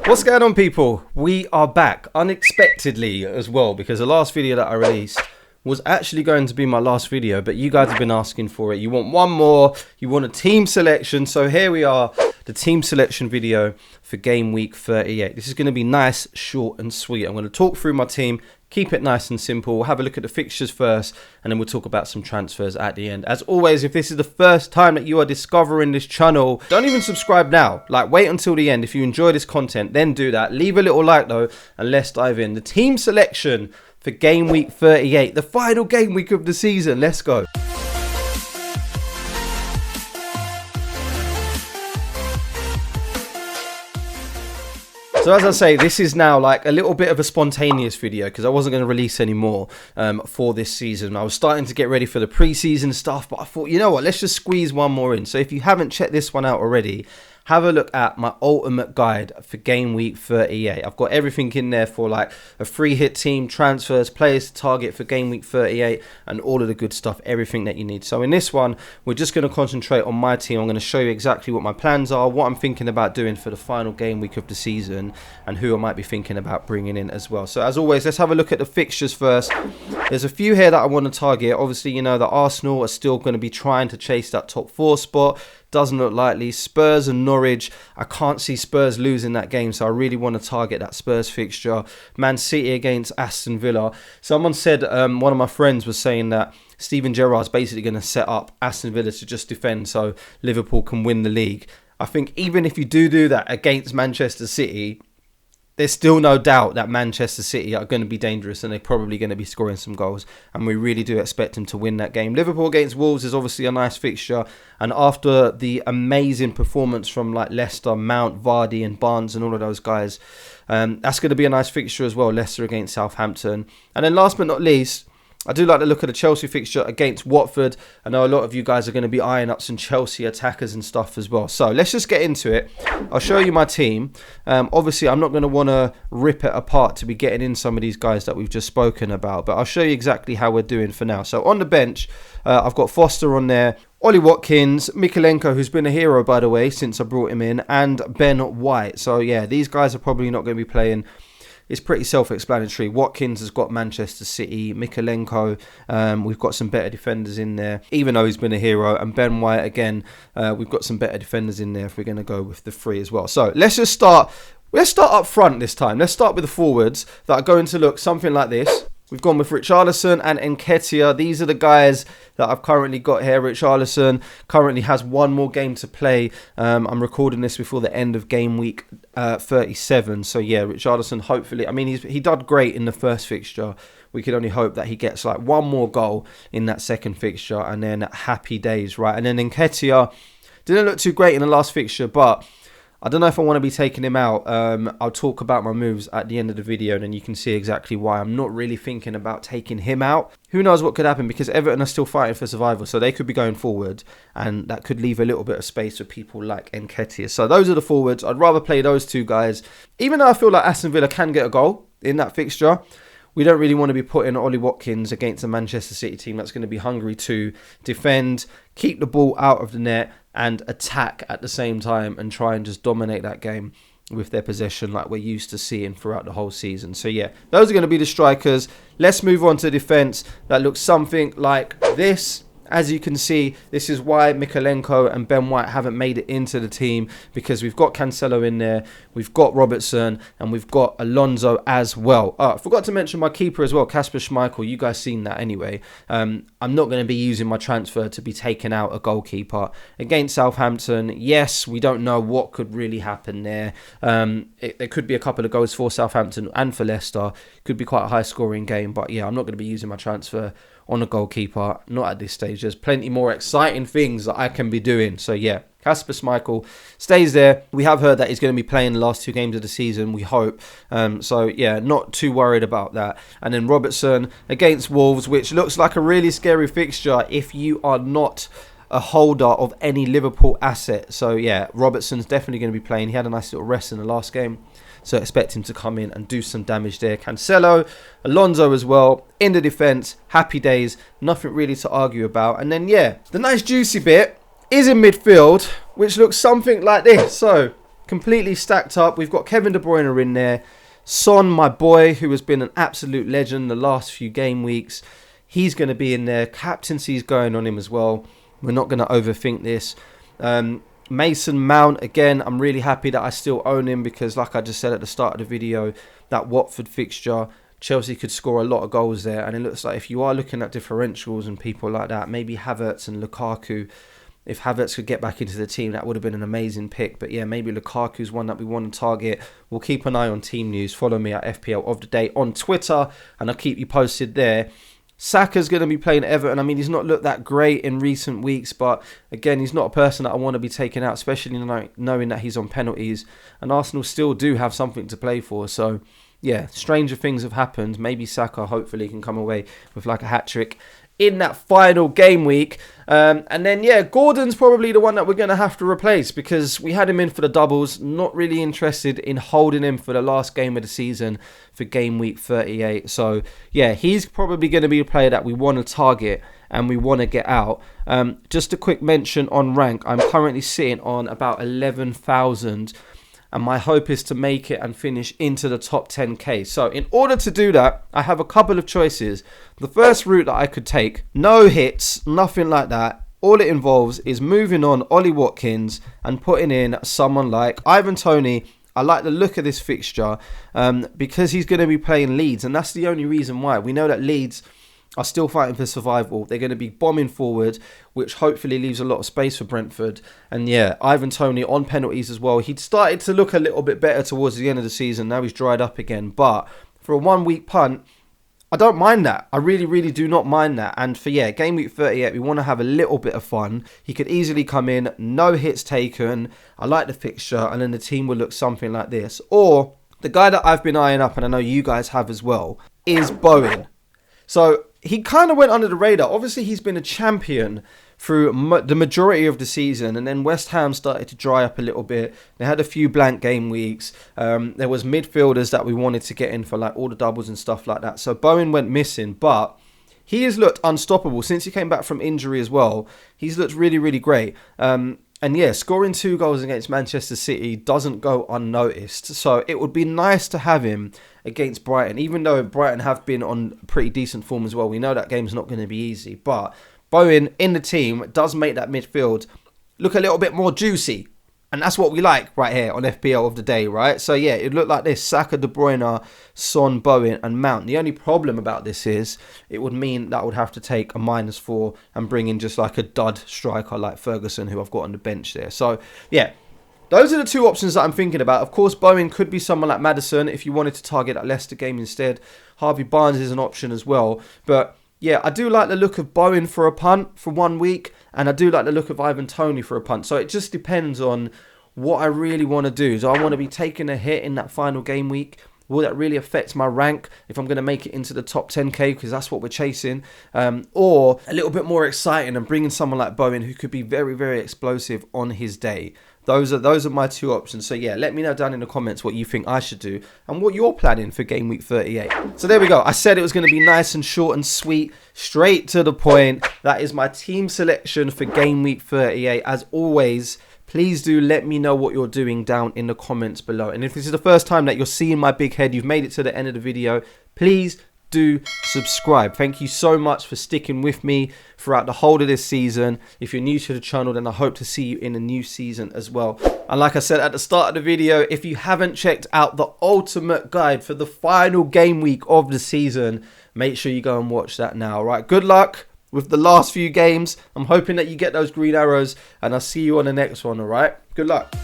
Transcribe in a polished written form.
What's going on, people? We are back unexpectedly as well, because the last video that I released was actually going to be my last video, but you guys have been asking for it. You want one more, you want a team selection, so here we are, the team selection video for game week 38. This is going to be nice, short and sweet. I'm going to talk through my team, keep it nice and simple. We'll have a look at the fixtures first, and then we'll talk about some transfers at the end. As always, if this is the first time that you are discovering this channel, don't even subscribe now. Like, wait until the end. If you enjoy this content, then do that. Leave a little like though, and let's dive in. The team selection for game week 38, the final game week of the season. Let's go. So as I say, this is now like a little bit of a spontaneous video because I wasn't going to release any more for this season. I was starting to get ready for the pre-season stuff, but I thought, you know what, let's just squeeze one more in. So if you haven't checked this one out already, have a look at my ultimate guide for game week 38. I've got everything in there for like a free hit team, transfers, players to target for game week 38, and all of the good stuff, everything that you need. So in this one, we're just going to concentrate on my team. I'm going to show you exactly what my plans are, what I'm thinking about doing for the final game week of the season, and who I might be thinking about bringing in as well. So as always, let's have a look at the fixtures first. There's a few here that I want to target. Obviously, you know, the Arsenal are still going to be trying to chase that top 4 spot. Doesn't look likely. Spurs and Norwich, I can't see Spurs losing that game, so I really want to target that Spurs fixture. Man City against Aston Villa. Someone said, one of my friends was saying that Steven Gerrard's basically going to set up Aston Villa to just defend so Liverpool can win the league. I think even if you do that against Manchester City, there's still no doubt that Manchester City are going to be dangerous and they're probably going to be scoring some goals. And we really do expect them to win that game. Liverpool against Wolves is obviously a nice fixture. And after the amazing performance from like Leicester, Mount, Vardy and Barnes and all of those guys, that's going to be a nice fixture as well. Leicester against Southampton. And then last but not least, I do like to look at the Chelsea fixture against Watford. I know a lot of you guys are going to be eyeing up some Chelsea attackers and stuff as well. So let's just get into it. I'll show you my team. Obviously, I'm not going to want to rip it apart to be getting in some of these guys that we've just spoken about. But I'll show you exactly how we're doing for now. So on the bench, I've got Foster on there, Ollie Watkins, Mykolenko, who's been a hero, by the way, since I brought him in, and Ben White. So yeah, these guys are probably not going to be playing. It's pretty self-explanatory. Watkins has got Manchester City. Mykolenko, we've got some better defenders in there, even though he's been a hero. And Ben White, again, we've got some better defenders in there if we're going to go with the 3 as well. So let's just start. Let's start up front this time. Let's start with the forwards that are going to look something like this. We've gone with Richarlison and Nketiah. These are the guys that I've currently got here. Richarlison currently has one more game to play. I'm recording this before the end of game week 37. So yeah, Richarlison, hopefully, I mean, he did great in the first fixture. We can only hope that he gets like one more goal in that second fixture, and then happy days, right? And then Nketiah didn't look too great in the last fixture, but I don't know if I want to be taking him out. I'll talk about my moves at the end of the video, and then you can see exactly why I'm not really thinking about taking him out. Who knows what could happen, because Everton are still fighting for survival, so they could be going forward, and that could leave a little bit of space for people like Nketiah. So those are the forwards. I'd rather play those 2 guys. Even though I feel like Aston Villa can get a goal in that fixture, we don't really want to be putting Ollie Watkins against a Manchester City team that's going to be hungry to defend, keep the ball out of the net, and attack at the same time and try and just dominate that game with their possession like we're used to seeing throughout the whole season. So yeah, those are going to be the strikers. Let's move on to defence that looks something like this. As you can see, this is why Mykolenko and Ben White haven't made it into the team, because we've got Cancelo in there, we've got Robertson, and we've got Alonso as well. I forgot to mention my keeper as well, Kasper Schmeichel. You guys seen that anyway. I'm not going to be using my transfer to be taking out a goalkeeper against Southampton. Yes, we don't know what could really happen there. There could be a couple of goals for Southampton and for Leicester. Could be quite a high scoring game, but yeah, I'm not going to be using my transfer on a goalkeeper, not at this stage. There's plenty more exciting things that I can be doing. So yeah, Kasper Schmeichel stays there. We have heard that he's going to be playing the last 2 games of the season, we hope. So yeah, not too worried about that. And then Robertson against Wolves, which looks like a really scary fixture if you are not a holder of any Liverpool asset. So yeah, Robertson's definitely going to be playing. He had a nice little rest in the last game, so expect him to come in and do some damage there. Cancelo, Alonso as well in the defence. Happy days, nothing really to argue about. And then yeah, the nice juicy bit is in midfield, which looks something like this. So completely stacked up. We've got Kevin De Bruyne in there. Son, my boy, who has been an absolute legend the last few game weeks. He's going to be in there. Captaincy's going on him as well. We're not going to overthink this. Mason Mount, again, I'm really happy that I still own him because, like I just said at the start of the video, that Watford fixture, Chelsea could score a lot of goals there. And it looks like if you are looking at differentials and people like that, maybe Havertz and Lukaku, if Havertz could get back into the team, that would have been an amazing pick. But yeah, maybe Lukaku's one that we want to target. We'll keep an eye on team news. Follow me at FPL of the day on Twitter, and I'll keep you posted there. Saka's going to be playing Everton. I mean, he's not looked that great in recent weeks, but again, he's not a person that I want to be taking out, especially knowing that he's on penalties. And Arsenal still do have something to play for. So, yeah, stranger things have happened. Maybe Saka hopefully can come away with like a hat-trick in that final game week. And then, yeah, Gordon's probably the one that we're going to have to replace because we had him in for the doubles. Not really interested in holding him for the last game of the season for game week 38. So, yeah, he's probably going to be a player that we want to target and we want to get out. Just a quick mention on rank. I'm currently sitting on about 11,000. And my hope is to make it and finish into the top 10k. So in order to do that, I have a couple of choices. The first route that I could take, no hits, nothing like that. All it involves is moving on Ollie Watkins and putting in someone like Ivan Toney. I like the look of this fixture because he's going to be playing Leeds. And that's the only reason why. We know that Leeds are still fighting for survival. They're going to be bombing forward, which hopefully leaves a lot of space for Brentford. And yeah, Ivan Toney on penalties as well. He'd started to look a little bit better towards the end of the season. Now he's dried up again. But for a 1 week punt, I don't mind that. I really, really do not mind that. And for, yeah, game week 38, we want to have a little bit of fun. He could easily come in, no hits taken. I like the fixture, and then the team will look something like this. Or the guy that I've been eyeing up, and I know you guys have as well, is Bowen. So he kind of went under the radar. Obviously, he's been a champion through the majority of the season. And then West Ham started to dry up a little bit. They had a few blank game weeks. There was midfielders that we wanted to get in for like all the doubles and stuff like that. So Bowen went missing. But he has looked unstoppable since he came back from injury as well. He's looked really, really great. And yeah, scoring 2 goals against Manchester City doesn't go unnoticed. So it would be nice to have him against Brighton, even though Brighton have been on pretty decent form as well. We know that game's not going to be easy. But Bowen in the team does make that midfield look a little bit more juicy. And that's what we like right here on FPL of the day, right? So yeah, it looked like this. Saka, De Bruyne, Son, Bowen and Mount. The only problem about this is it would mean that I would have to take a -4 and bring in just like a dud striker like Ferguson, who I've got on the bench there. So yeah, those are the 2 options that I'm thinking about. Of course, Bowen could be someone like Maddison if you wanted to target that Leicester game instead. Harvey Barnes is an option as well. But yeah, I do like the look of Bowen for a punt for 1 week. And I do like the look of Ivan Toney for a punt. So it just depends on what I really want to do. Do I want to be taking a hit in that final game week? Will that really affect my rank if I'm going to make it into the top 10k? Because that's what we're chasing. Or a little bit more exciting and bringing someone like Bowen who could be very, very explosive on his day. Those are my 2 options. So yeah, let me know down in the comments what you think I should do and what you're planning for game week 38. So there we go. I said it was going to be nice and short and sweet, straight to the point. That is my team selection for game week 38. As always, please do let me know what you're doing down in the comments below. And if this is the first time that you're seeing my big head, you've made it to the end of the video, please do subscribe. Thank you so much for sticking with me throughout the whole of this season. If you're new to the channel, then I hope to see you in a new season as well. And like I said at the start of the video, if you haven't checked out the ultimate guide for the final game week of the season, make sure you go and watch that now. All right, good luck with the last few games. I'm hoping that you get those green arrows, and I'll see you on the next one. All right, good luck.